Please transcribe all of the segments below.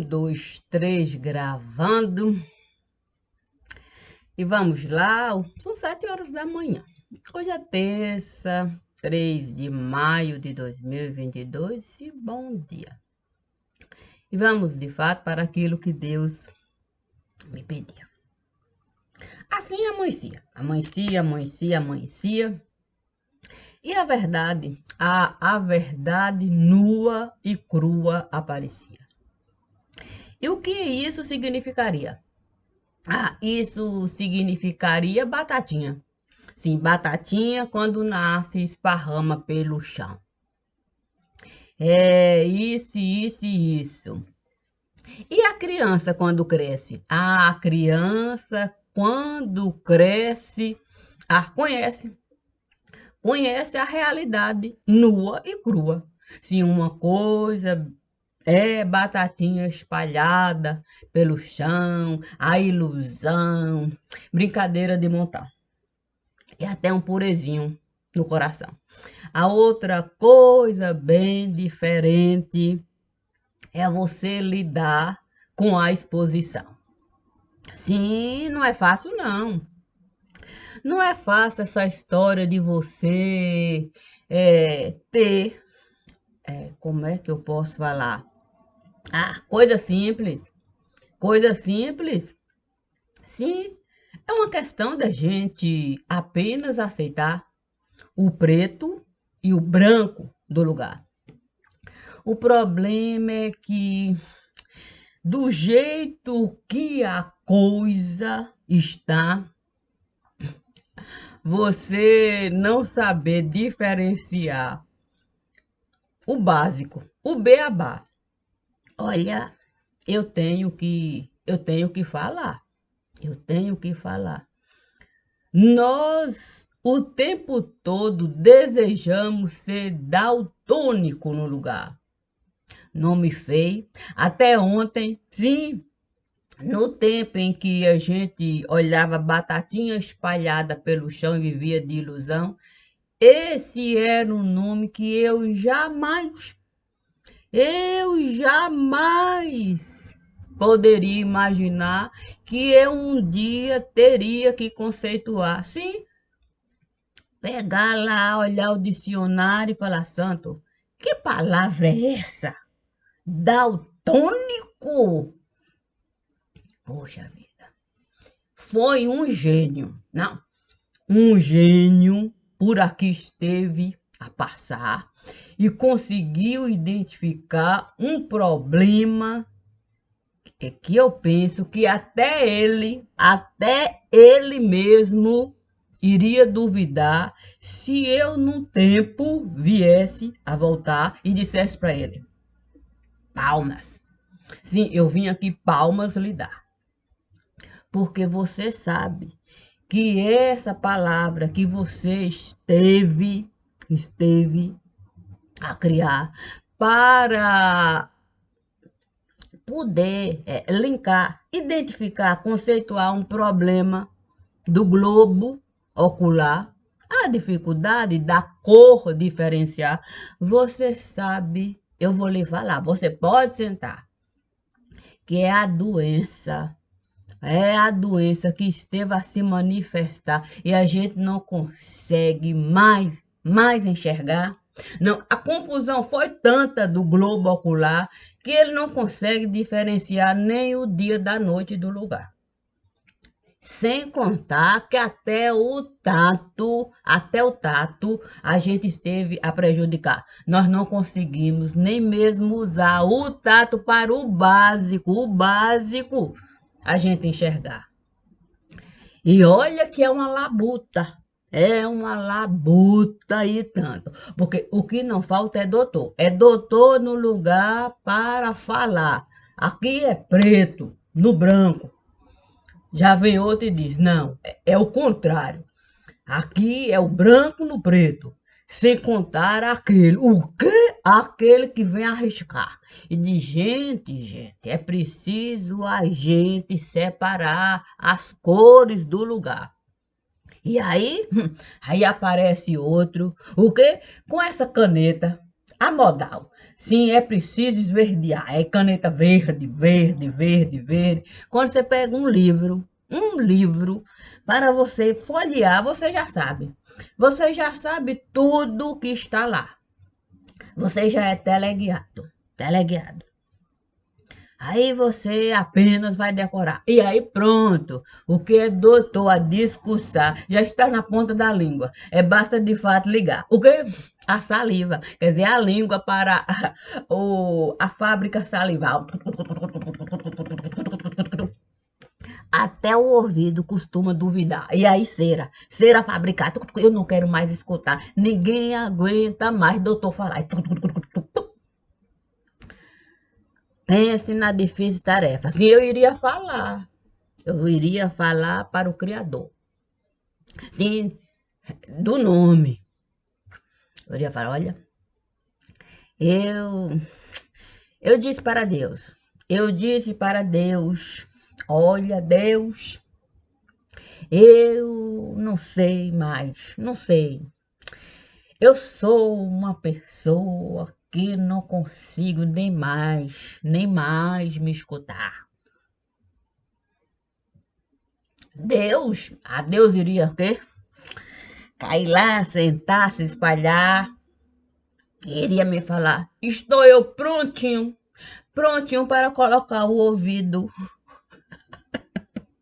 Dois, três, gravando. E vamos lá, são 7 horas da manhã. Hoje é terça, 3 de maio de 2022 e bom dia. E vamos, de fato, para aquilo que Deus me pediu. Assim amanhecia. E a verdade nua e crua aparecia. E o que isso significaria? Isso significaria batatinha. Sim, batatinha quando nasce esparrama pelo chão. É isso. E a criança quando cresce? A criança quando cresce, conhece. Conhece a realidade nua e crua. Se uma coisa é batatinha espalhada pelo chão, a ilusão, brincadeira de montar. E até um purezinho no coração. A outra coisa bem diferente é você lidar com a exposição. Sim, não é fácil, não. Não é fácil essa história de você ter, como é que eu posso falar? Coisa simples. Coisa simples. Sim, é uma questão da gente apenas aceitar o preto e o branco do lugar. O problema é que, do jeito que a coisa está, você não saber diferenciar o básico, o beabá. Olha, eu tenho que falar. Eu tenho que falar. Nós, o tempo todo, desejamos ser daltônico no lugar. Nome feio. Até ontem, sim, no tempo em que a gente olhava batatinha espalhada pelo chão e vivia de ilusão, esse era um nome que eu jamais poderia imaginar que eu um dia teria que conceituar. Sim, pegar lá, olhar o dicionário e falar, santo, que palavra é essa? Daltônico? Poxa vida. Foi um gênio. Não, um gênio por aqui esteve a passar e conseguiu identificar um problema que eu penso que até ele mesmo iria duvidar se eu no tempo viesse a voltar e dissesse para ele: palmas. Sim, eu vim aqui palmas lhe dar. Porque você sabe que essa palavra que você esteve a criar para poder linkar, identificar, conceituar um problema do globo ocular, a dificuldade da cor diferenciar, você sabe, eu vou lhe falar, você pode sentar, que é a doença que esteve a se manifestar e a gente não consegue mais enxergar. Não, a confusão foi tanta do globo ocular que ele não consegue diferenciar nem o dia da noite do lugar. Sem contar que até o tato, a gente esteve a prejudicar. Nós não conseguimos nem mesmo usar o tato para o básico, a gente enxergar. E olha que é uma labuta e tanto. Porque o que não falta é doutor no lugar para falar. Aqui é preto, no branco. Já vem outro e diz, não, é o contrário. Aqui é o branco no preto. Sem contar aquele. O quê? Aquele que vem arriscar. E diz, gente, é preciso a gente separar as cores do lugar. E aí, aí aparece outro. O quê? Com essa caneta. A modal. Sim, é preciso esverdear. É caneta verde, verde, verde, verde. Quando você pega um livro, para você folhear, você já sabe. Você já sabe tudo que está lá. Você já é teleguiado. Teleguiado. Aí você apenas vai decorar. E aí pronto. O que é doutor a discursar já está na ponta da língua. É basta de fato ligar. O que? A saliva. Quer dizer, a língua para a fábrica salival. Até o ouvido costuma duvidar. E aí, cera fabricada. Eu não quero mais escutar. Ninguém aguenta mais doutor falar. Pense na difícil tarefa. Sim, eu iria falar. Eu iria falar para o Criador. Sim, do nome. Eu iria falar, olha, eu, eu disse para Deus. Eu disse para Deus, olha, Deus, eu não sei mais, não sei. Eu sou uma pessoa que não consigo nem mais me escutar. Deus iria o quê? Cair lá, sentar, se espalhar. Iria me falar, estou eu prontinho, prontinho para colocar o ouvido.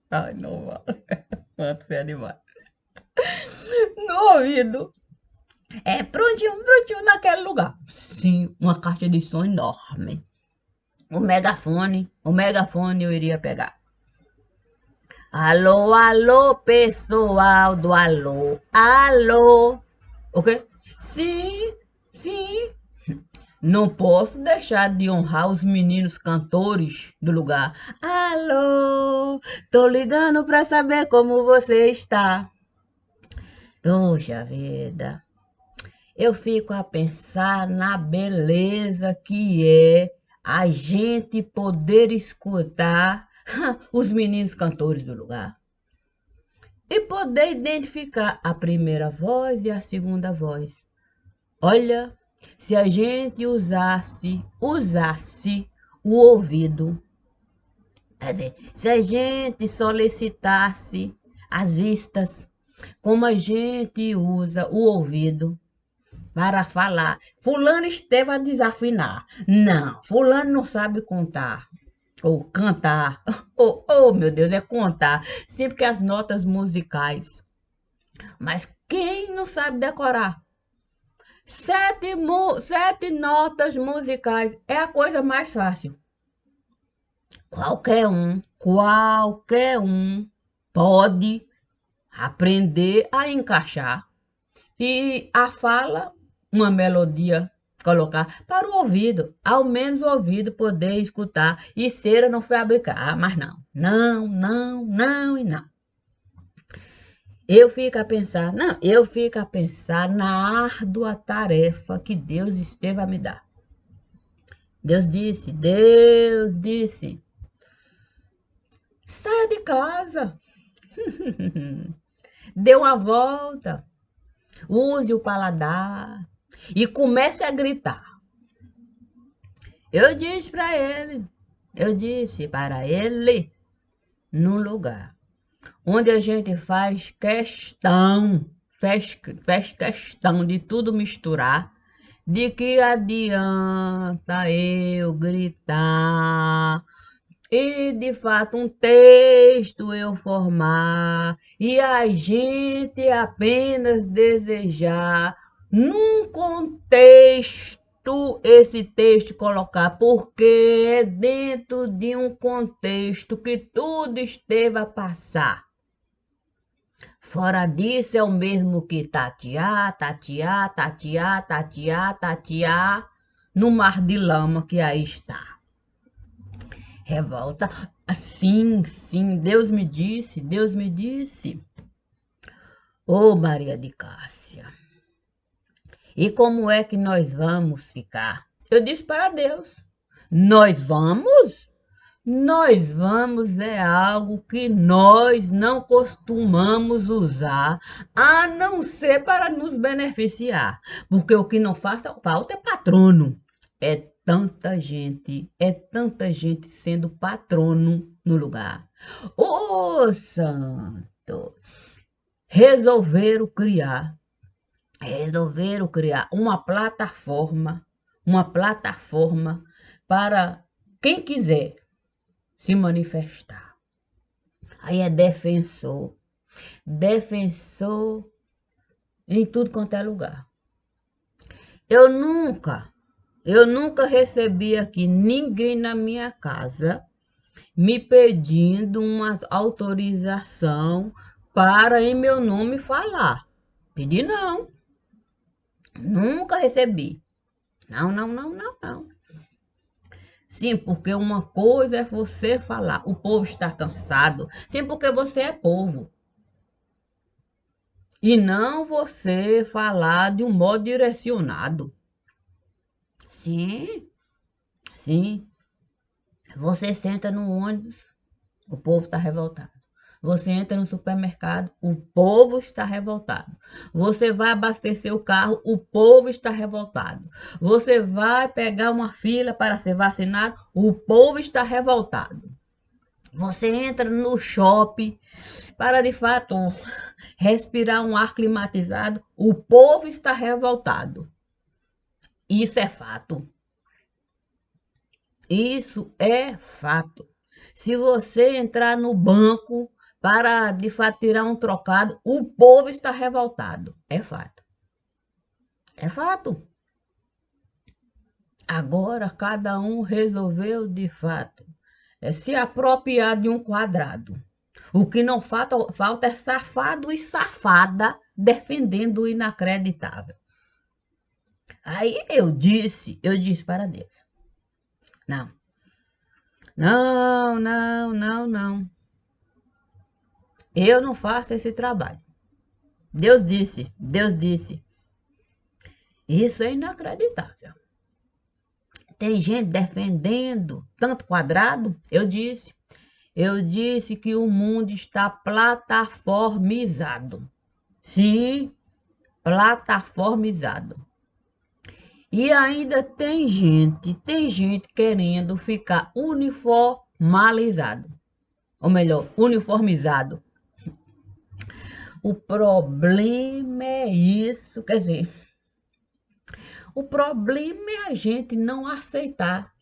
Ai, não vale. Quanto é demais. No ouvido. É prontinho, prontinho naquele lugar. Sim, uma caixa de som enorme. O megafone eu iria pegar. Alô, alô, pessoal do alô, alô. Ok? Sim, sim. Não posso deixar de honrar os meninos cantores do lugar. Alô, tô ligando pra saber como você está. Puxa vida, eu fico a pensar na beleza que é a gente poder escutar os meninos cantores do lugar e poder identificar a primeira voz e a segunda voz. Olha, se a gente usasse o ouvido, quer dizer, se a gente solicitasse as vistas, como a gente usa o ouvido para falar, fulano esteve a desafinar. Não, fulano não sabe contar. Ou cantar. Meu Deus, é contar. Sempre que as notas musicais. Mas quem não sabe decorar? Sete notas musicais é a coisa mais fácil. Qualquer um pode aprender a encaixar e a fala, uma melodia, colocar para o ouvido, ao menos o ouvido poder escutar e cera não fabricar. Mas não, não, não, não e não. Eu fico a pensar na árdua tarefa que Deus esteve a me dar. Deus disse, saia de casa, dê uma volta, use o paladar e comece a gritar. Eu disse para ele, num lugar onde a gente faz questão de tudo misturar, de que adianta eu gritar e de fato um texto eu formar e a gente apenas desejar num contexto esse texto colocar, porque é dentro de um contexto que tudo esteve a passar. Fora disso é o mesmo que tatear, tatear, tatear, tatear, tatear no mar de lama que aí está. Revolta. Sim, sim, Deus me disse. Ô Maria de Cássia, e como é que nós vamos ficar? Eu disse para Deus, nós vamos? Nós vamos é algo que nós não costumamos usar, a não ser para nos beneficiar, porque o que não faça falta é patrono. É tanta gente sendo patrono no lugar. Ô, santo! Resolveram criar, resolveram criar uma plataforma para quem quiser se manifestar. Aí é defensor, defensor em tudo quanto é lugar. Eu nunca, eu nunca recebi aqui ninguém na minha casa me pedindo uma autorização para em meu nome falar. Pedi não, nunca recebi. Não, não, não, não, não. Sim, porque uma coisa é você falar, o povo está cansado. Sim, porque você é povo. E não você falar de um modo direcionado. Sim, sim. Você senta no ônibus, o povo está revoltado. Você entra no supermercado, o povo está revoltado. Você vai abastecer o carro, o povo está revoltado. Você vai pegar uma fila para ser vacinado, o povo está revoltado. Você entra no shopping para de fato respirar um ar climatizado, o povo está revoltado. Isso é fato. Isso é fato. Se você entrar no banco para de fato tirar um trocado, o povo está revoltado. É fato. É fato. Agora cada um resolveu de fato se apropriar de um quadrado. O que não falta é safado e safada defendendo o inacreditável. Aí eu disse para Deus: não, não, não, não, não. Eu não faço esse trabalho. Deus disse. Isso é inacreditável. Tem gente defendendo tanto quadrado. Eu disse que o mundo está plataformizado. Sim, plataformizado. E ainda tem gente querendo ficar uniformizado. Ou melhor, uniformizado. O problema é isso, quer dizer, o problema é a gente não aceitar.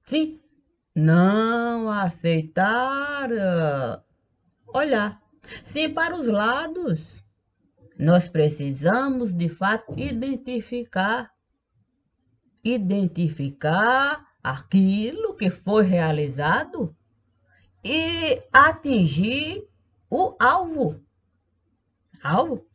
Sim, não aceitar olhar. Sim, para os lados. Nós precisamos, de fato, identificar aquilo que foi realizado e atingir o alvo. Alvo?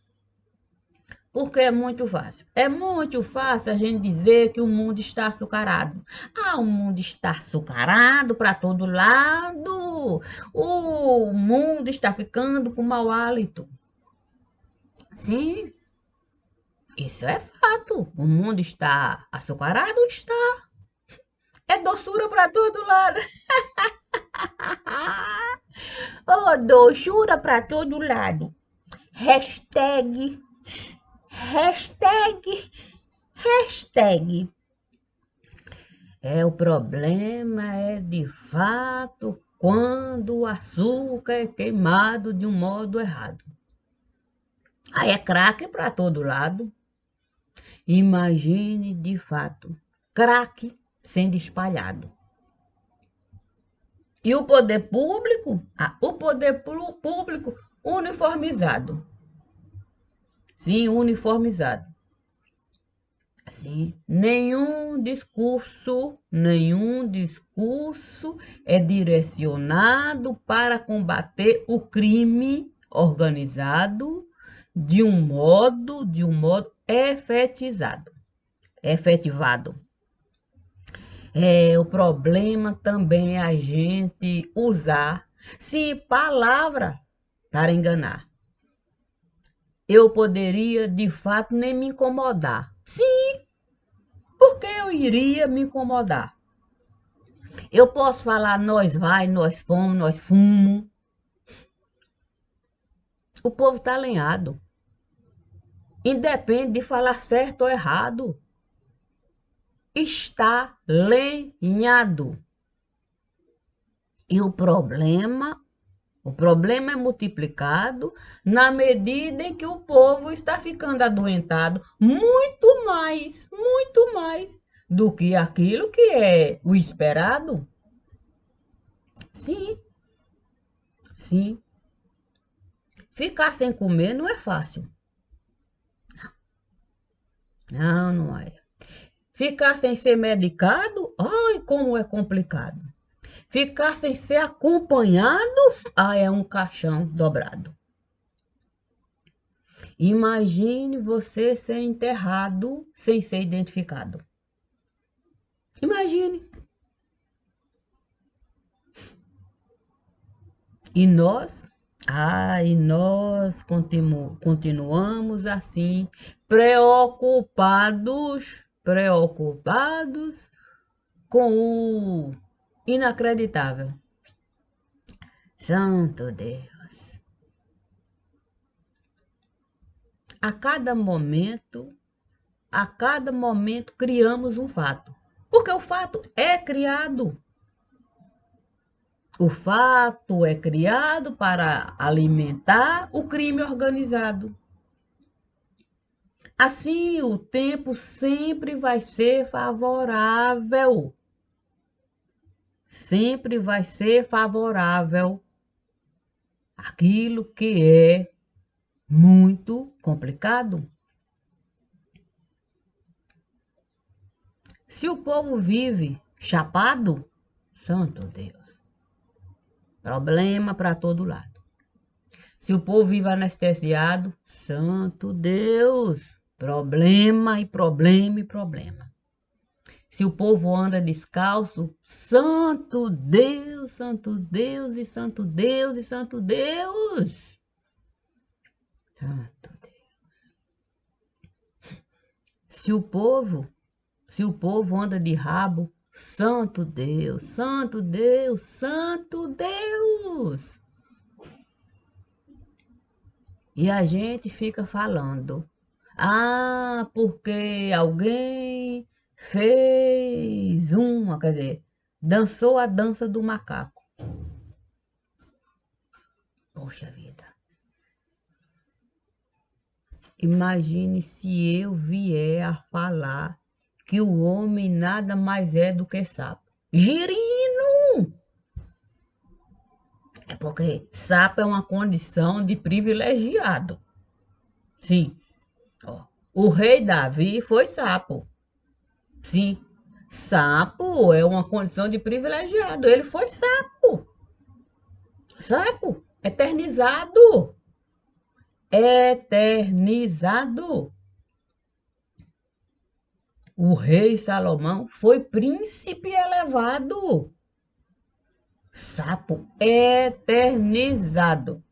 Porque é muito fácil. É muito fácil a gente dizer que o mundo está açucarado. Ah, o mundo está açucarado para todo lado. O mundo está ficando com mau hálito. Sim, isso é fato. O mundo está açucarado, está. É doçura para todo lado. Oh, doçura para todo lado. Hashtag, hashtag, hashtag. O problema é de fato quando o açúcar é queimado de um modo errado. Aí é crack para todo lado. Imagine de fato, crack sendo espalhado. E o poder público? O poder público uniformizado. Sim, uniformizado. Sim, nenhum discurso é direcionado para combater o crime organizado de um modo efetivado. O problema também é a gente usar, sim, palavra para enganar. Eu poderia, de fato, nem me incomodar. Sim, por que eu iria me incomodar? Eu posso falar nós vai, nós fomos, nós fumo. O povo está alinhado. Independe de falar certo ou errado. Está lenhado. E o problema é multiplicado na medida em que o povo está ficando adoentado muito mais do que aquilo que é o esperado. Sim, sim. Ficar sem comer não é fácil. Não, não é. Ficar sem ser medicado, ai, como é complicado. Ficar sem ser acompanhado, ai, é um caixão dobrado. Imagine você ser enterrado sem ser identificado. Imagine. E nós? Continuamos assim, preocupados com o inacreditável. Santo Deus. A cada momento criamos um fato. Porque o fato é criado. O fato é criado para alimentar o crime organizado. Assim, o tempo sempre vai ser favorável. Sempre vai ser favorável aquilo que é muito complicado. Se o povo vive chapado, santo Deus, problema para todo lado. Se o povo vive anestesiado, santo Deus, problema e problema e problema. Se o povo anda descalço, santo Deus, santo Deus e santo Deus e santo Deus. Santo Deus. Se o povo anda de rabo, santo Deus, santo Deus, santo Deus. E a gente fica falando, porque alguém quer dizer, dançou a dança do macaco. Poxa vida. Imagine se eu vier a falar que o homem nada mais é do que sapo. Girino! É porque sapo é uma condição de privilegiado. Sim. Ó, o rei Davi foi sapo. Sim. Sapo é uma condição de privilegiado. Ele foi sapo. Sapo. Eternizado. Eternizado. O rei Salomão foi príncipe elevado. Sapo eternizado.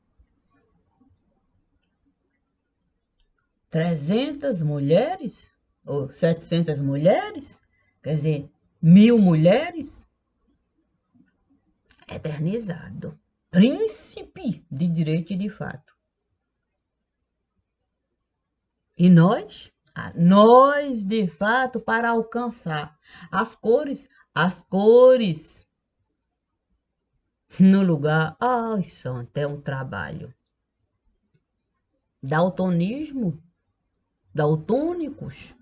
300 mulheres? Ou 700 mulheres? Quer dizer, 1000 mulheres? Eternizado. Príncipe de direito e de fato. E nós? Nós, de fato, para alcançar as cores no lugar. Ai, santo, é um trabalho. Daltonismo? Daltônicos?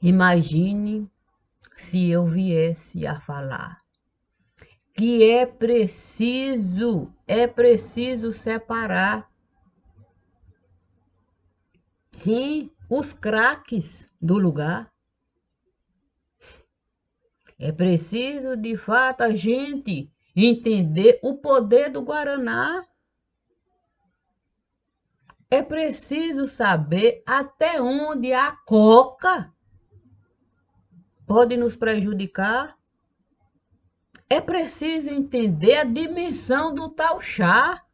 Imagine se eu viesse a falar que é preciso separar, sim, os craques do lugar. É preciso, de fato, a gente entender o poder do Guaraná. É preciso saber até onde a coca pode nos prejudicar. É preciso entender a dimensão do tal chá.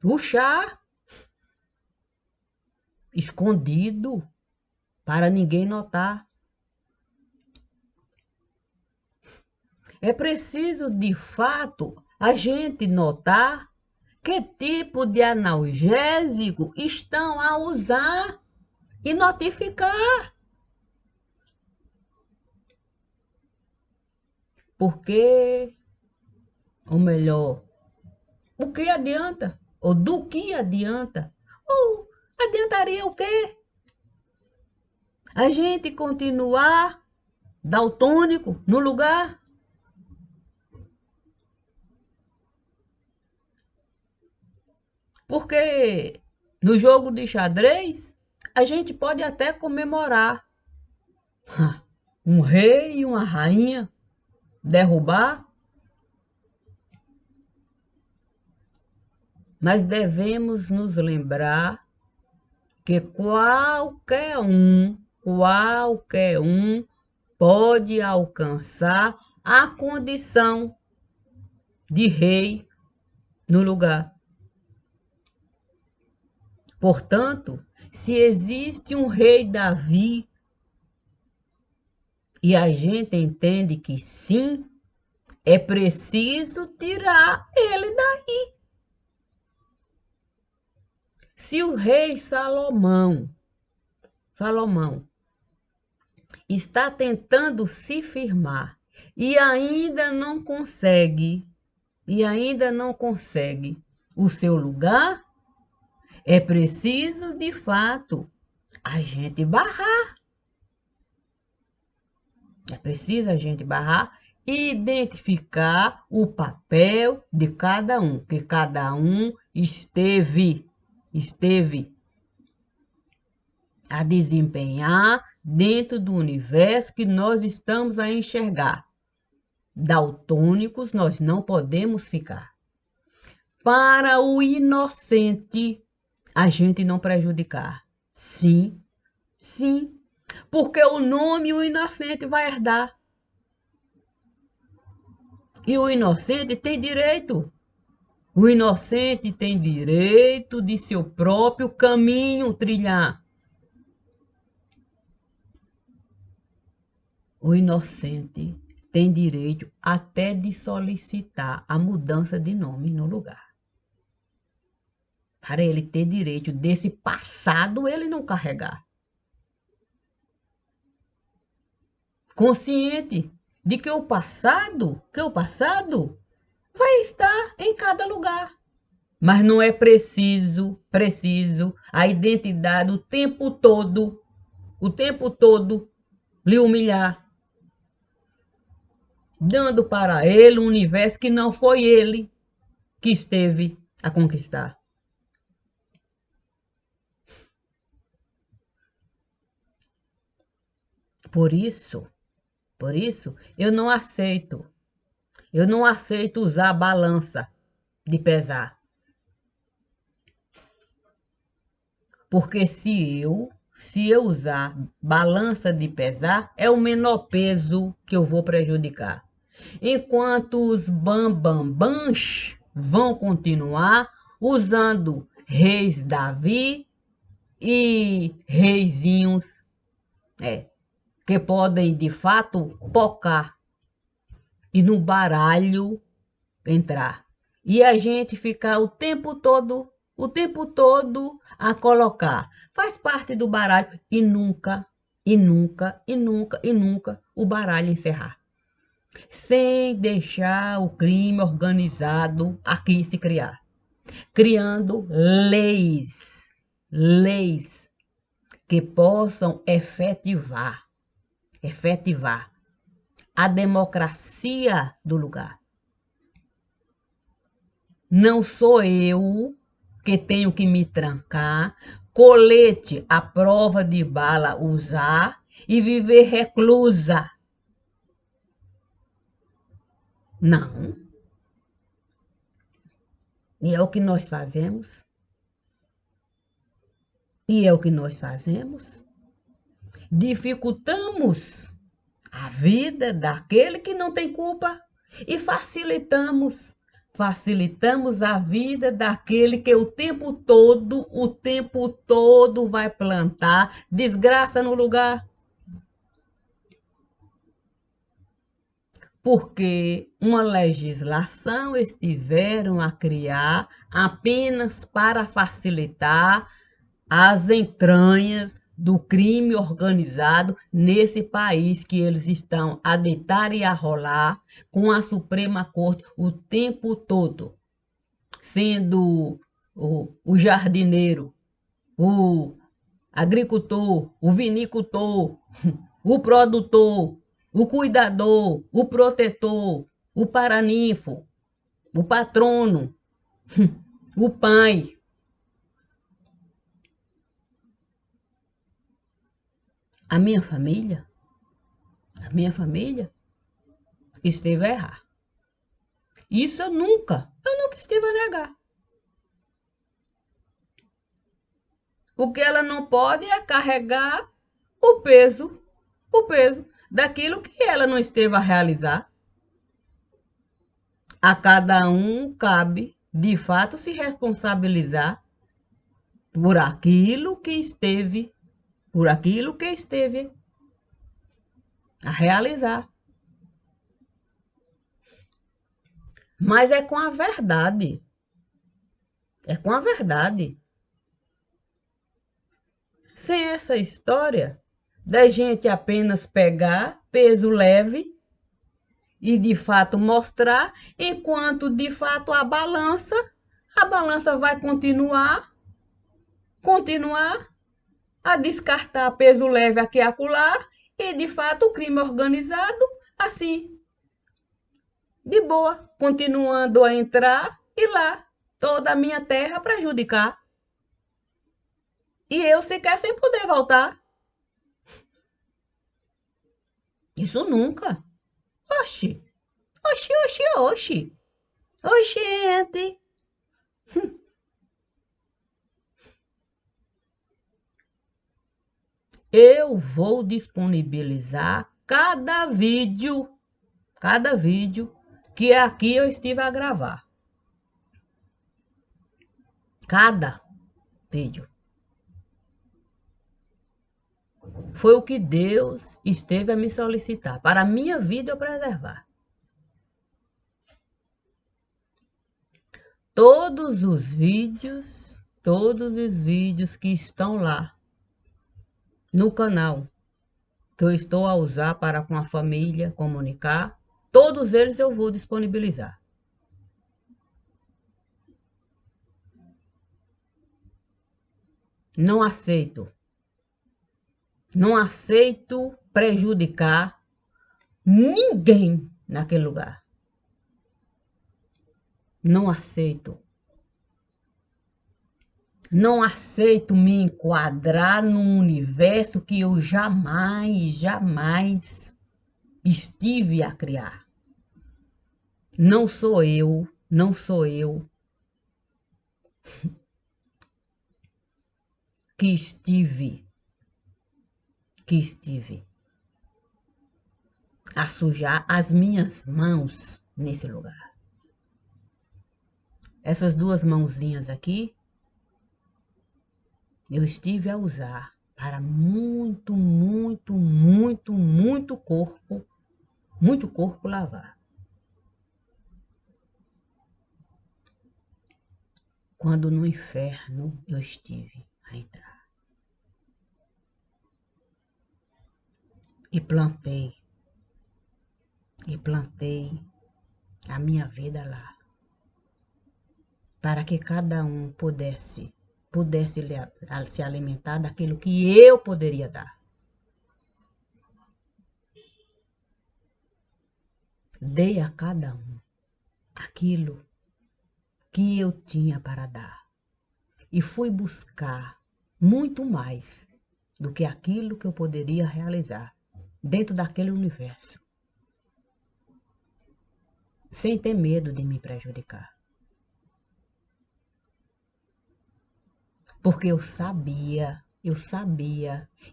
O chá escondido para ninguém notar. É preciso, de fato, a gente notar que tipo de analgésico estão a usar e notificar. Porque, ou melhor, o que adianta? Ou do que adianta? Ou adiantaria o quê? A gente continuar daltônico no lugar? Porque no jogo de xadrez, a gente pode até comemorar um rei e uma rainha derrubar, mas devemos nos lembrar que qualquer um pode alcançar a condição de rei no lugar. Portanto, se existe um rei Davi e a gente entende que sim, é preciso tirar ele daí. Se o rei Salomão está tentando se firmar e ainda não consegue o seu lugar, é preciso, de fato, a gente barrar. É preciso a gente barrar e identificar o papel de cada um, que cada um esteve a desempenhar dentro do universo que nós estamos a enxergar. Daltônicos nós não podemos ficar. Para o inocente, a gente não prejudicar. Sim, sim, porque o nome o inocente vai herdar. E o inocente tem direito. O inocente tem direito de seu próprio caminho trilhar. O inocente tem direito até de solicitar a mudança de nome no lugar. Para ele ter direito desse passado ele não carregar. Consciente de que o passado vai estar em cada lugar. Mas não é preciso a identidade o tempo todo lhe humilhar, dando para ele um universo que não foi ele que esteve a conquistar. Por isso, eu não aceito usar balança de pesar. Porque se eu usar balança de pesar, é o menor peso que eu vou prejudicar. Enquanto os bambambãs vão continuar usando reis Davi e reizinhos, que podem de fato pocar e no baralho entrar. E a gente ficar o tempo todo a colocar. Faz parte do baralho e nunca, o baralho encerrar. Sem deixar o crime organizado aqui se criar. Criando leis que possam efetivar a democracia do lugar. Não sou eu que tenho que me trancar, colete à prova de bala usar e viver reclusa. Não. E é o que nós fazemos. Dificultamos a vida daquele que não tem culpa e facilitamos a vida daquele que o tempo todo vai plantar desgraça no lugar. porque uma legislação estiveram a criar apenas para facilitar as entranhas do crime organizado nesse país que eles estão a deitar e a rolar com a Suprema Corte o tempo todo, sendo o jardineiro, o agricultor, o vinicultor, o produtor, o cuidador, o protetor, o paraninfo, o patrono, o pai. A minha família esteve a errar. Isso eu nunca estive a negar. O que ela não pode é carregar o peso daquilo que ela não esteve a realizar. A cada um cabe, de fato, se responsabilizar por aquilo que esteve a realizar. Mas é com a verdade. É com a verdade. Sem essa história da gente apenas pegar peso leve e de fato mostrar, enquanto de fato a balança vai continuar a descartar peso leve aqui e acolá, e de fato o crime organizado assim, de boa, continuando a entrar e lá toda a minha terra prejudicar. E eu sequer sem poder voltar. Isso nunca. Oxi, oxi, oxi, oxi. Oxente. Eu vou disponibilizar cada vídeo que aqui eu estive a gravar. Cada vídeo. Foi o que Deus esteve a me solicitar, para a minha vida eu preservar. Todos os vídeos que estão lá no canal, que eu estou a usar para com a família comunicar, todos eles eu vou disponibilizar. Não aceito prejudicar ninguém naquele lugar. Não aceito. Não aceito me enquadrar num universo que eu jamais estive a criar. Não sou eu que estive a sujar as minhas mãos nesse lugar. Essas duas mãozinhas aqui, eu estive a usar para muito corpo lavar. Quando no inferno eu estive a entrar. E plantei a minha vida lá, para que cada um pudesse se alimentar daquilo que eu poderia dar. Dei a cada um aquilo que eu tinha para dar e fui buscar muito mais do que aquilo que eu poderia realizar dentro daquele universo, sem ter medo de me prejudicar. Porque eu sabia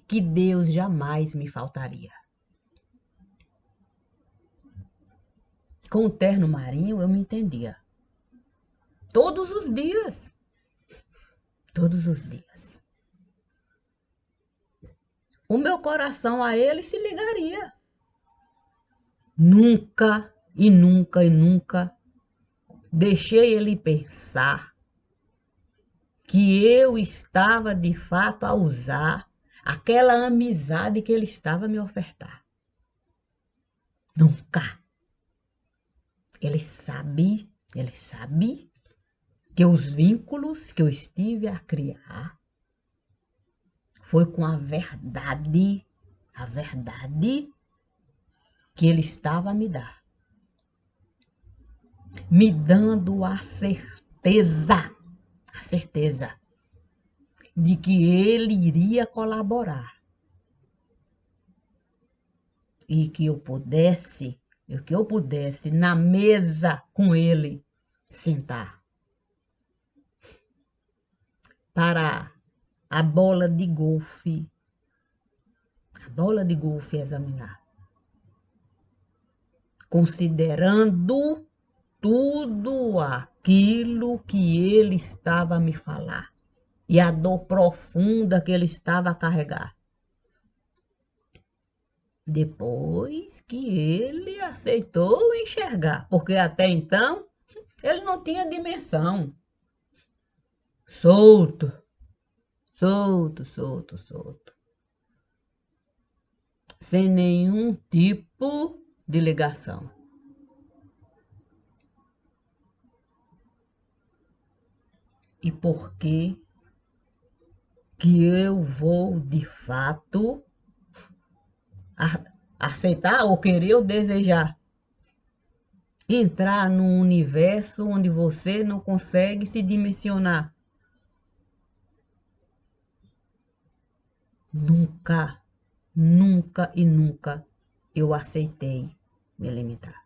que Deus jamais me faltaria. Com o terno marinho eu me entendia. Todos os dias. O meu coração a ele se ligaria. Nunca e nunca e nunca deixei ele pensar que eu estava de fato a usar aquela amizade que ele estava a me ofertar. Nunca. Ele sabe que os vínculos que eu estive a criar foi com a verdade que ele estava a me dar, me dando a certeza de que ele iria colaborar e que eu pudesse na mesa com ele sentar para a bola de golfe examinar, considerando tudo aquilo que ele estava a me falar e a dor profunda que ele estava a carregar. Depois que ele aceitou enxergar, porque até então ele não tinha dimensão. Solto, solto. Sem nenhum tipo de ligação. E por que eu vou, de fato, aceitar ou querer ou desejar entrar num universo onde você não consegue se dimensionar? Nunca, nunca eu aceitei me limitar.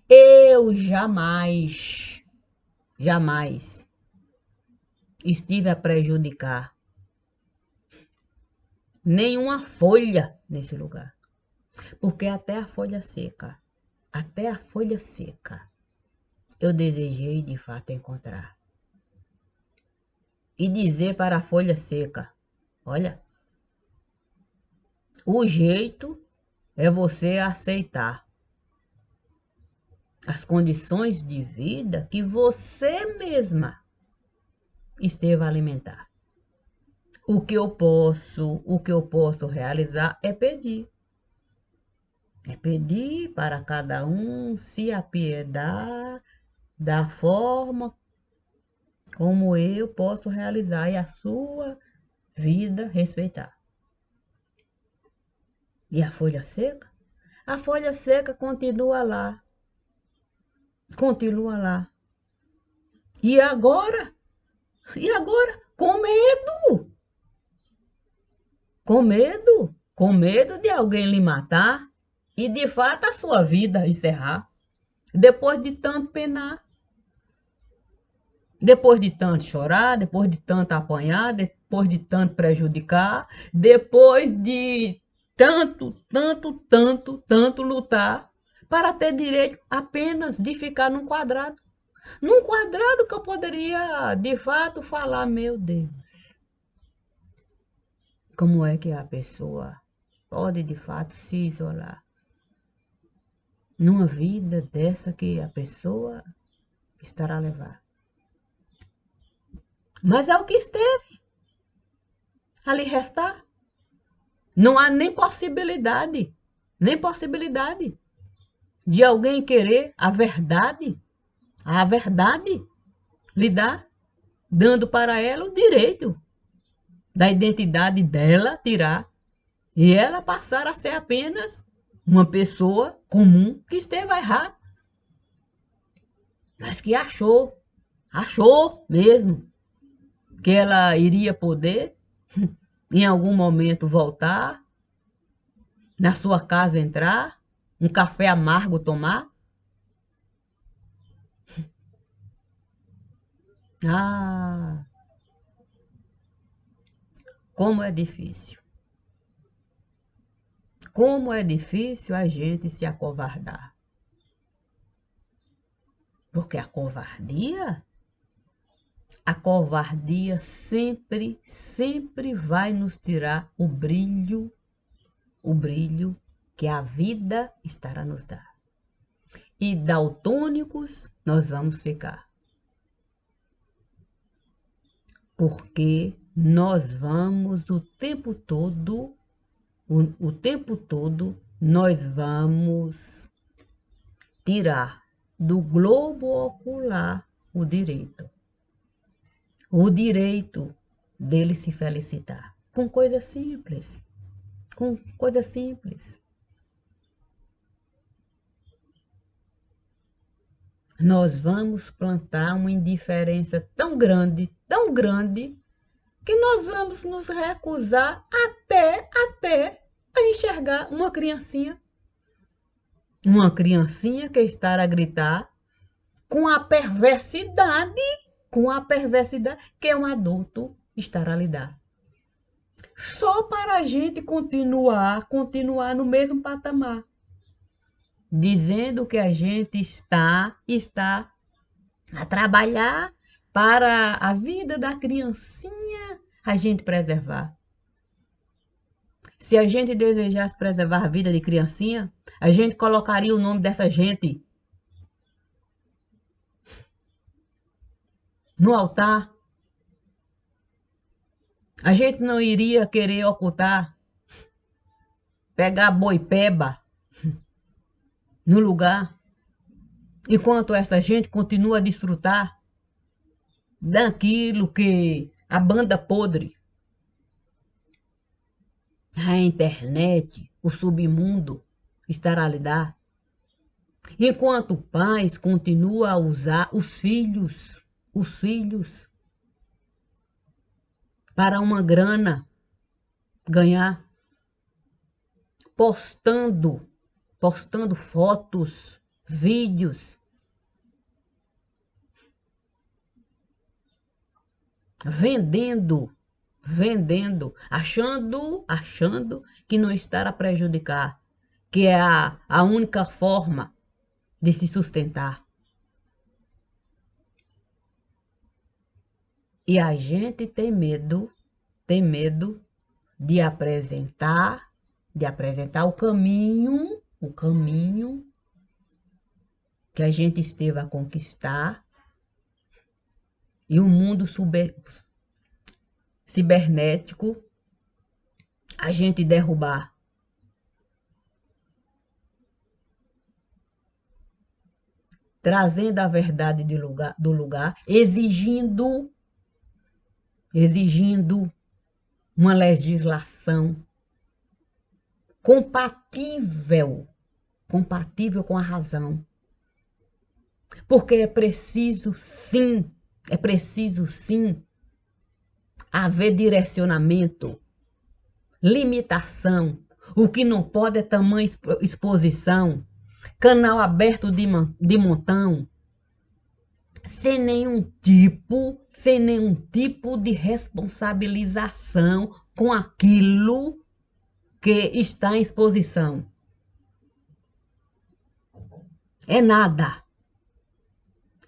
Eu jamais estive a prejudicar nenhuma folha nesse lugar. Porque até a folha seca, eu desejei de fato encontrar. E dizer para a folha seca: olha, o jeito é você aceitar as condições de vida que você mesma esteve a alimentar. O que eu posso realizar é pedir. É pedir para cada um se apiedar da forma como eu posso realizar e a sua vida respeitar. E a folha seca? A folha seca continua lá. Continua lá. E agora? E agora? Com medo. Com medo. Com medo de alguém lhe matar e de fato a sua vida encerrar. Depois de tanto penar. Depois de tanto chorar, depois de tanto apanhar, depois de tanto prejudicar, depois de tanto lutar para ter direito apenas de ficar num quadrado. Num quadrado que eu poderia, de fato, falar, meu Deus, como é que a pessoa pode, de fato, se isolar numa vida dessa que a pessoa estará a levar. Mas é o que esteve a lhe restar. Não há nem possibilidade de alguém querer a verdade lhe dar, dando para ela o direito da identidade dela tirar e ela passar a ser apenas uma pessoa comum que esteve a errar, mas que achou mesmo que ela iria poder em algum momento voltar, na sua casa entrar, um café amargo tomar. Ah, como é difícil. Como é difícil a gente se acovardar. Porque a covardia sempre vai nos tirar o brilho que a vida estará nos dar. E daltônicos nós vamos ficar. Porque nós vamos o tempo todo nós vamos tirar do globo ocular o direito. O direito dele se felicitar. Com coisa simples. Com coisa simples. Nós vamos plantar uma indiferença tão grande, que nós vamos nos recusar até a enxergar uma criancinha que está a gritar com a perversidade que um adulto estará a lidar. Só para a gente continuar no mesmo patamar, dizendo que a gente está a trabalhar para a vida da criancinha a gente preservar. Se a gente desejasse preservar a vida de criancinha, a gente colocaria o nome dessa gente no altar. A gente não iria querer ocultar, pegar boipeba no lugar, enquanto essa gente continua a desfrutar daquilo que a banda podre, a internet, o submundo estará a lhe dar. Enquanto pais continuam a usar os filhos para uma grana ganhar, postando fotos, vídeos, vendendo, achando que não está a prejudicar, que é a única forma de se sustentar. E a gente tem medo de apresentar o caminho que a gente esteve a conquistar e o mundo cibernético a gente derrubar. Trazendo a verdade do lugar, exigindo uma legislação compatível com a razão. Porque é preciso sim haver direcionamento, limitação. O que não pode é tamanha exposição, canal aberto de montão, sem nenhum tipo de responsabilização com aquilo que está em exposição. É nada.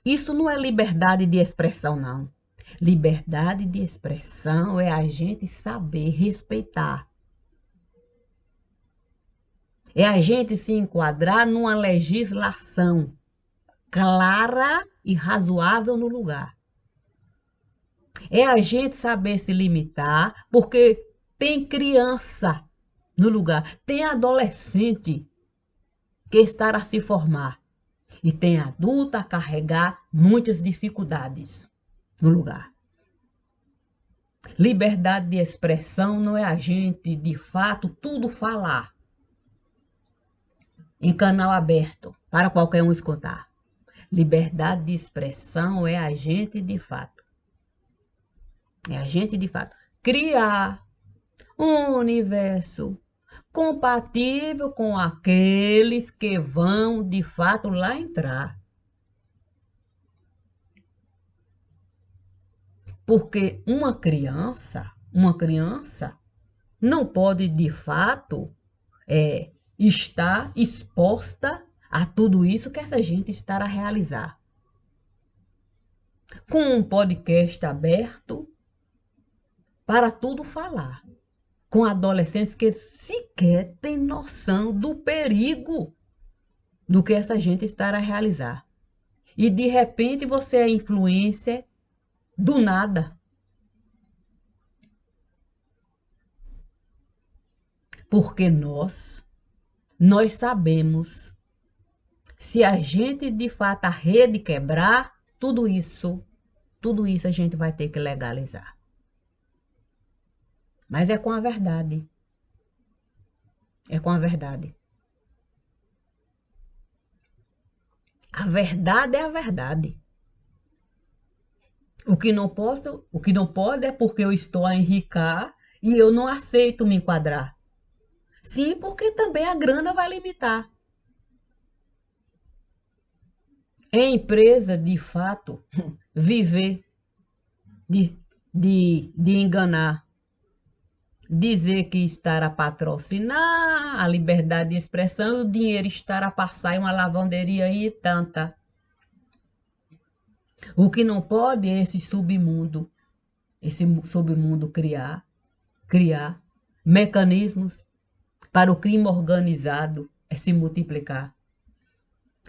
Isso não é liberdade de expressão, não. Liberdade de expressão é a gente saber respeitar. É a gente se enquadrar numa legislação clara e razoável no lugar. É a gente saber se limitar, porque tem criança no lugar, tem adolescente que está a se formar e tem adulto a carregar muitas dificuldades no lugar. Liberdade de expressão não é a gente, de fato, tudo falar em canal aberto para qualquer um escutar. Liberdade de expressão é a gente, de fato. Criar um universo compatível com aqueles que vão, de fato, lá entrar. Porque uma criança não pode, de fato, estar exposta a tudo isso que essa gente está a realizar. Com um podcast aberto para tudo falar. Com adolescentes que sequer tem noção do perigo do que essa gente está a realizar. E de repente você é influencer do nada. Porque nós sabemos, se a gente de fato a rede quebrar, tudo isso a gente vai ter que legalizar. Mas é com a verdade. É com a verdade. A verdade é a verdade. O que não pode é porque eu estou a enricar e eu não aceito me enquadrar. Sim, porque também a grana vai limitar. É empresa, de fato, viver de enganar, dizer que estar a patrocinar a liberdade de expressão e o dinheiro estar a passar em uma lavanderia e tanta. O que não pode é esse submundo criar mecanismos para o crime organizado se multiplicar.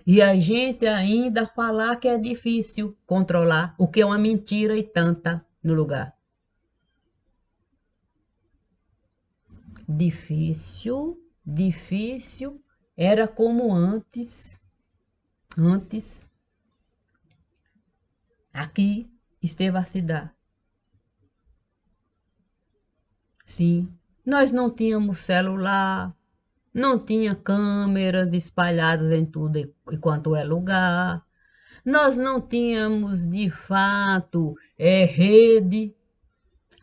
E a gente ainda falar que é difícil controlar, o que é uma mentira e tanta no lugar. Difícil, era como antes, aqui esteve a cidade. Sim, nós não tínhamos celular, não tinha câmeras espalhadas em tudo enquanto é lugar. Nós não tínhamos, de fato, rede.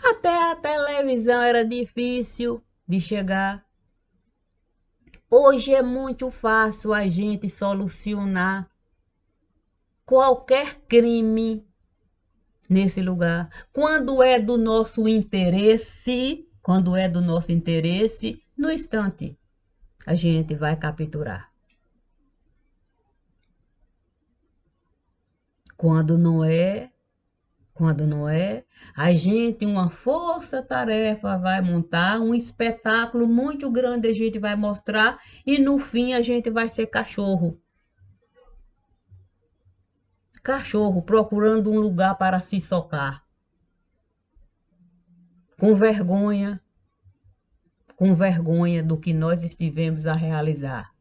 Até a televisão era difícil de chegar. Hoje é muito fácil a gente solucionar qualquer crime nesse lugar. Quando é do nosso interesse, no instante, a gente vai capturar. Quando não é, a gente, uma força-tarefa, vai montar um espetáculo muito grande, a gente vai mostrar e no fim a gente vai ser cachorro. Cachorro procurando um lugar para se socar. Com vergonha do que nós estivemos a realizar.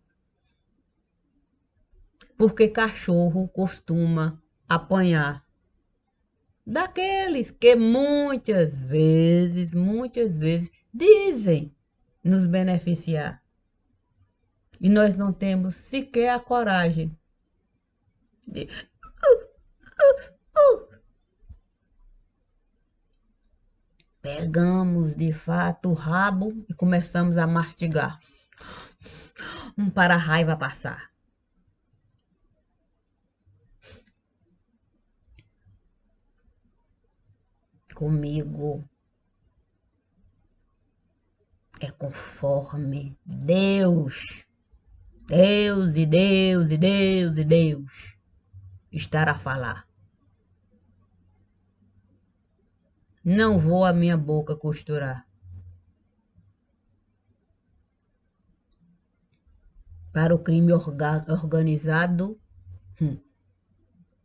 Porque cachorro costuma apanhar daqueles que muitas vezes dizem nos beneficiar. E nós não temos sequer a coragem de pegamos de fato o rabo e começamos a mastigar. Para a raiva passar. Comigo é conforme Deus estar a falar. Não vou a minha boca costurar. Para o crime organizado,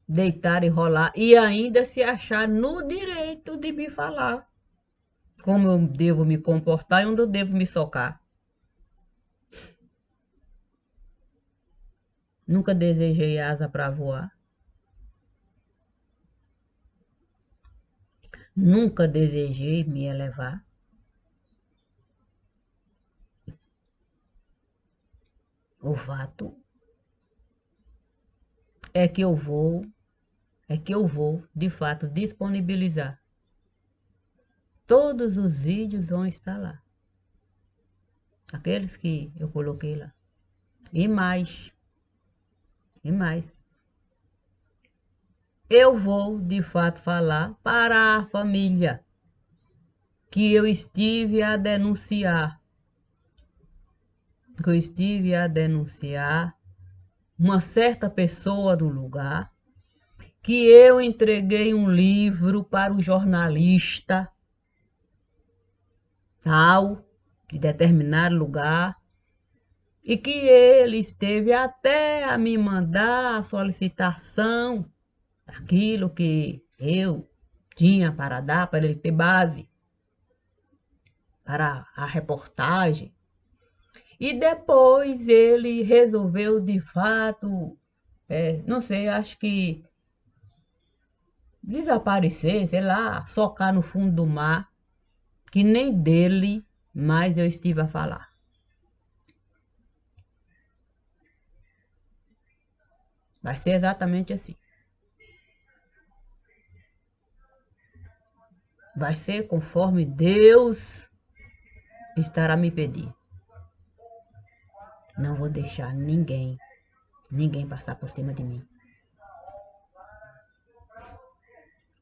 deitar e rolar e ainda se achar no direito de me falar como eu devo me comportar e onde eu devo me socar. Nunca desejei asa para voar. Nunca desejei me elevar. O fato é que eu vou, de fato, disponibilizar. Todos os vídeos vão estar lá. Aqueles que eu coloquei lá. E mais. Eu vou, de fato, falar para a família que eu estive a denunciar. Uma certa pessoa do lugar, que eu entreguei um livro para o jornalista tal, de determinado lugar, e que ele esteve até a me mandar a solicitação daquilo que eu tinha para dar, para ele ter base para a reportagem. E depois ele resolveu de fato, não sei, acho que desaparecer, sei lá, socar no fundo do mar, que nem dele mais eu estive a falar. Vai ser exatamente assim. Vai ser conforme Deus estará me pedir. Não vou deixar ninguém passar por cima de mim.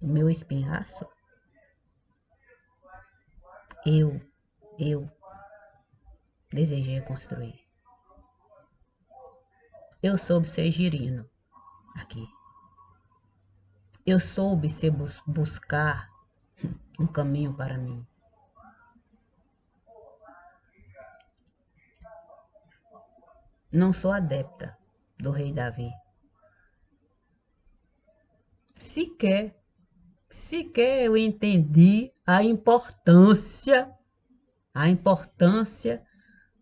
O meu espinhaço, eu desejei construir. Eu soube ser girino aqui. Eu soube ser buscar um caminho para mim. Não sou adepta do rei Davi. Sequer eu entendi a importância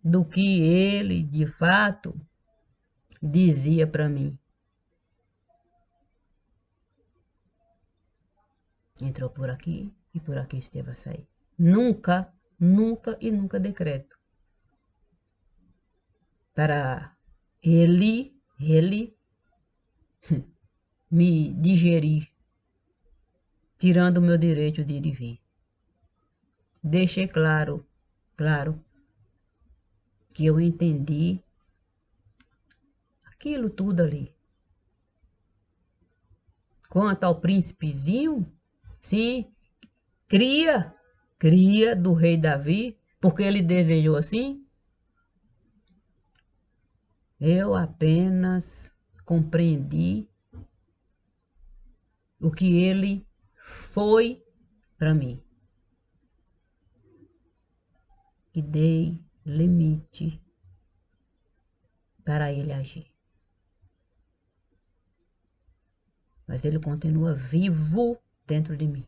do que ele de fato dizia para mim. Entrou por aqui esteve a sair. Nunca, nunca e nunca decreto para ele me digerir, tirando o meu direito de ir e vir. Deixei claro que eu entendi aquilo tudo ali. Quanto ao príncipezinho, sim, cria do rei Davi, porque ele desejou assim. Eu apenas compreendi o que ele foi para mim. E dei limite para ele agir. Mas ele continua vivo dentro de mim.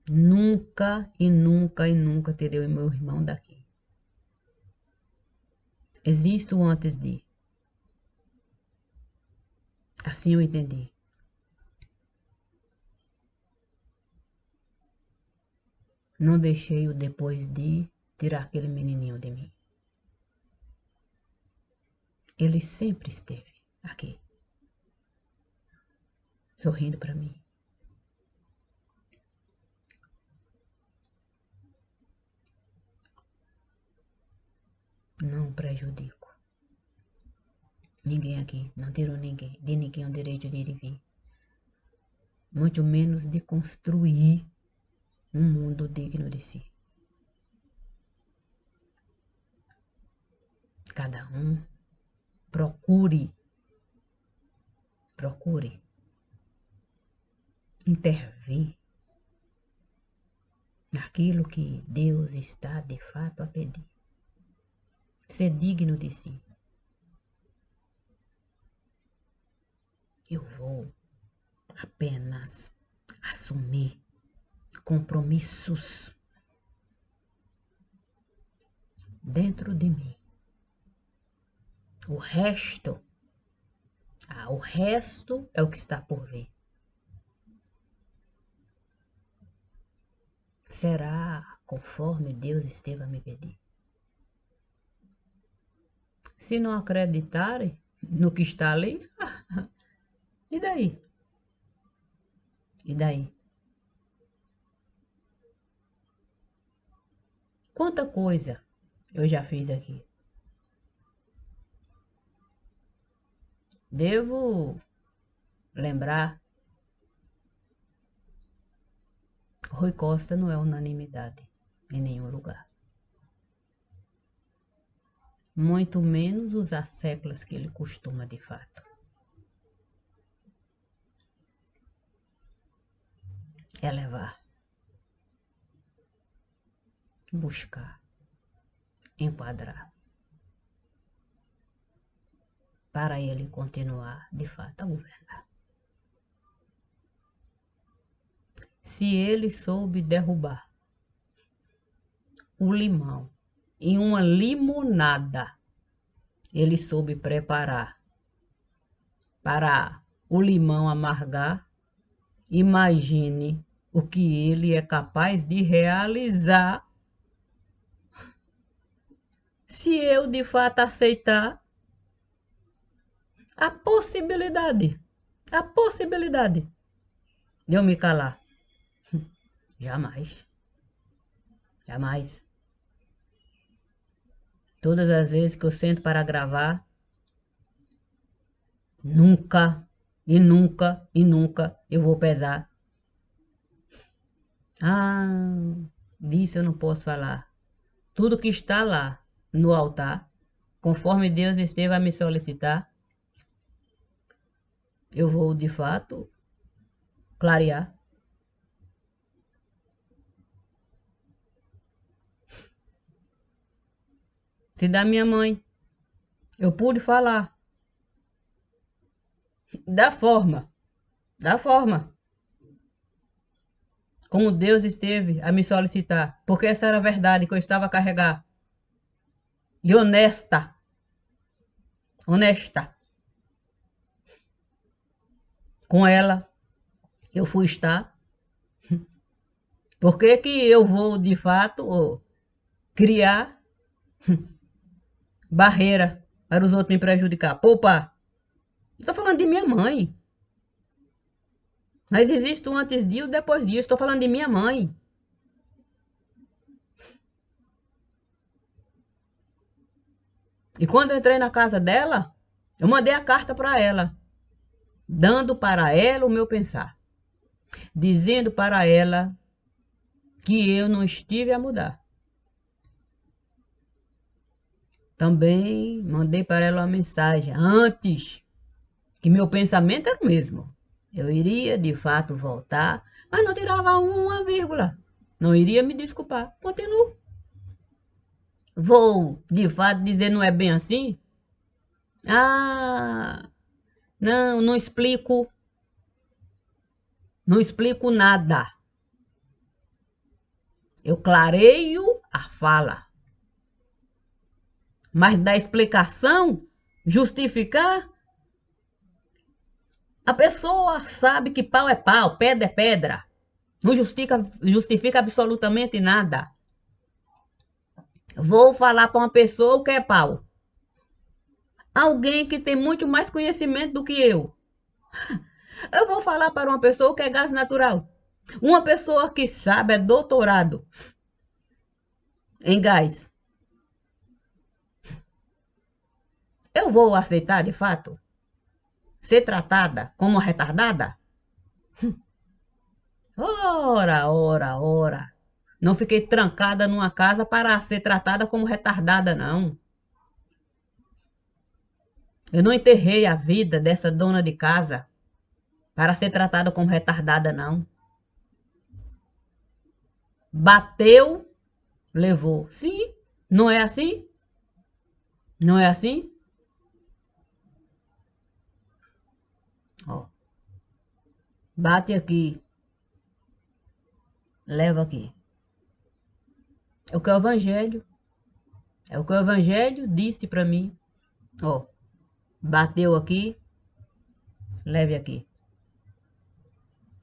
Nunca e nunca e nunca terei o meu irmão daqui. Existo antes de. Assim eu entendi. Não deixei o depois de tirar aquele menininho de mim. Ele sempre esteve aqui, sorrindo para mim. Não prejudico ninguém aqui, não tiro de ninguém o direito de ir e vir. Muito menos de construir um mundo digno de si. Cada um procure intervir naquilo que Deus está de fato a pedir. Ser digno de si. Eu vou apenas assumir compromissos dentro de mim. O resto é o que está por vir. Será conforme Deus esteve a me pedir. Se não acreditarem no que está ali, e daí? E daí? Quanta coisa eu já fiz aqui. Devo lembrar, Rui Costa não é unanimidade em nenhum lugar. Muito menos os séculos que ele costuma de fato. É levar buscar, enquadrar, para ele continuar, de fato, a governar. Se ele soube derrubar o limão em uma limonada, ele soube preparar para o limão amargar. Imagine o que ele é capaz de realizar se eu de fato aceitar a possibilidade de eu me calar. Jamais. Jamais. Todas as vezes que eu sento para gravar, nunca eu vou pesar. Disso eu não posso falar. Tudo que está lá no altar, conforme Deus esteve a me solicitar, eu vou de fato clarear. Se da minha mãe eu pude falar da forma como Deus esteve a me solicitar, porque essa era a verdade que eu estava a carregar. E honesta. Com ela, eu fui estar. Por que que eu vou, de fato, criar barreira para os outros me prejudicar? Poupa, estou falando de minha mãe. Mas existe um antes disso e depois disso. Estou falando de minha mãe. E quando eu entrei na casa dela, eu mandei a carta para ela, dando para ela o meu pensar, dizendo para ela que eu não estive a mudar. Também mandei para ela uma mensagem antes, que meu pensamento era o mesmo. Eu iria, de fato, voltar, mas não tirava uma vírgula. Não iria me desculpar. Continuo. Vou, de fato, dizer não é bem assim? Não explico. Não explico nada. Eu clareio a fala. Mas da explicação, justificar, a pessoa sabe que pau é pau, pedra é pedra. Não justifica absolutamente nada. Vou falar para uma pessoa o que é pau. Alguém que tem muito mais conhecimento do que eu. Eu vou falar para uma pessoa o que é gás natural. Uma pessoa que sabe, é doutorado em gás. Eu vou aceitar, de fato, ser tratada como retardada? Ora. Não fiquei trancada numa casa para ser tratada como retardada, não. Eu não enterrei a vida dessa dona de casa para ser tratada como retardada, não. Bateu, levou. Sim, não é assim? Não é assim? Ó, bate aqui, leva aqui. É o que o Evangelho disse para mim. Ó, bateu aqui, leve aqui.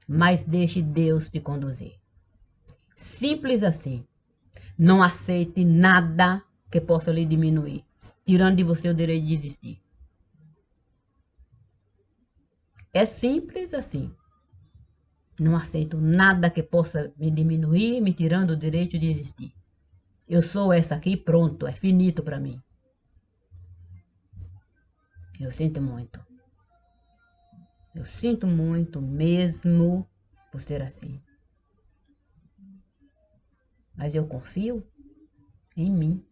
Mas deixe Deus te conduzir. Simples assim. Não aceite nada que possa lhe diminuir, tirando de você o direito de existir. É simples assim. Não aceito nada que possa me diminuir, me tirando o direito de existir. Eu sou essa aqui, pronto, é finito para mim. Eu sinto muito. Eu sinto muito mesmo por ser assim. Mas eu confio em mim.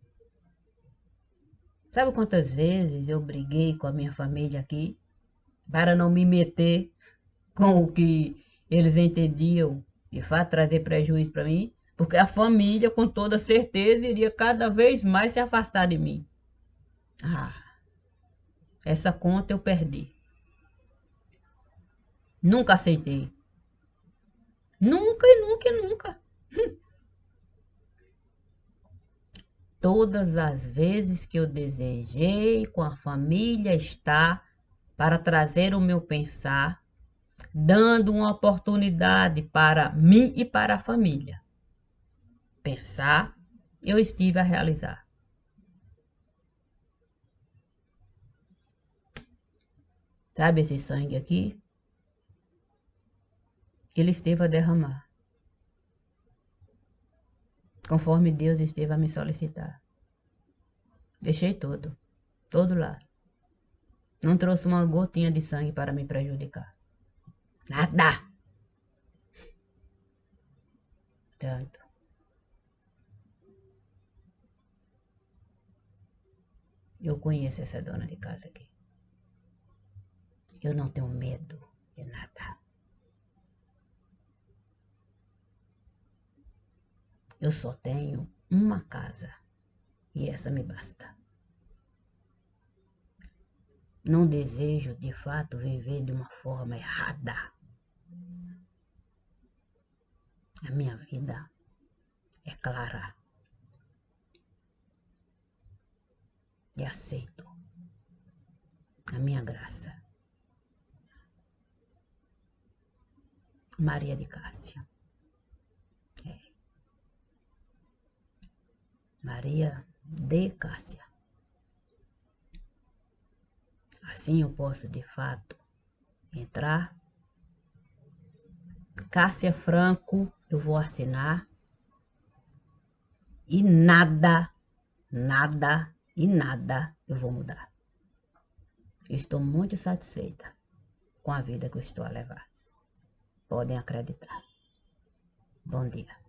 Sabe quantas vezes eu briguei com a minha família aqui para não me meter com o que eles entendiam de fato trazer prejuízo para mim? Porque a família, com toda certeza, iria cada vez mais se afastar de mim. Ah, essa conta eu perdi. Nunca aceitei. Nunca e nunca e nunca. Todas as vezes que eu desejei com a família estar para trazer o meu pensar, dando uma oportunidade para mim e para a família. Pensar, eu estive a realizar. Sabe esse sangue aqui? Ele esteve a derramar, conforme Deus esteve a me solicitar. Deixei todo lá. Não trouxe uma gotinha de sangue para me prejudicar. Nada! Tanto. Eu conheço essa dona de casa aqui. Eu não tenho medo de nada. Eu só tenho uma casa e essa me basta. Não desejo, de fato, viver de uma forma errada. A minha vida é clara. E aceito a minha graça. Maria de Cássia. Maria de Cássia. Assim eu posso, de fato, entrar. Cássia Franco, eu vou assinar. E nada eu vou mudar. Eu estou muito satisfeita com a vida que eu estou a levar. Podem acreditar. Bom dia.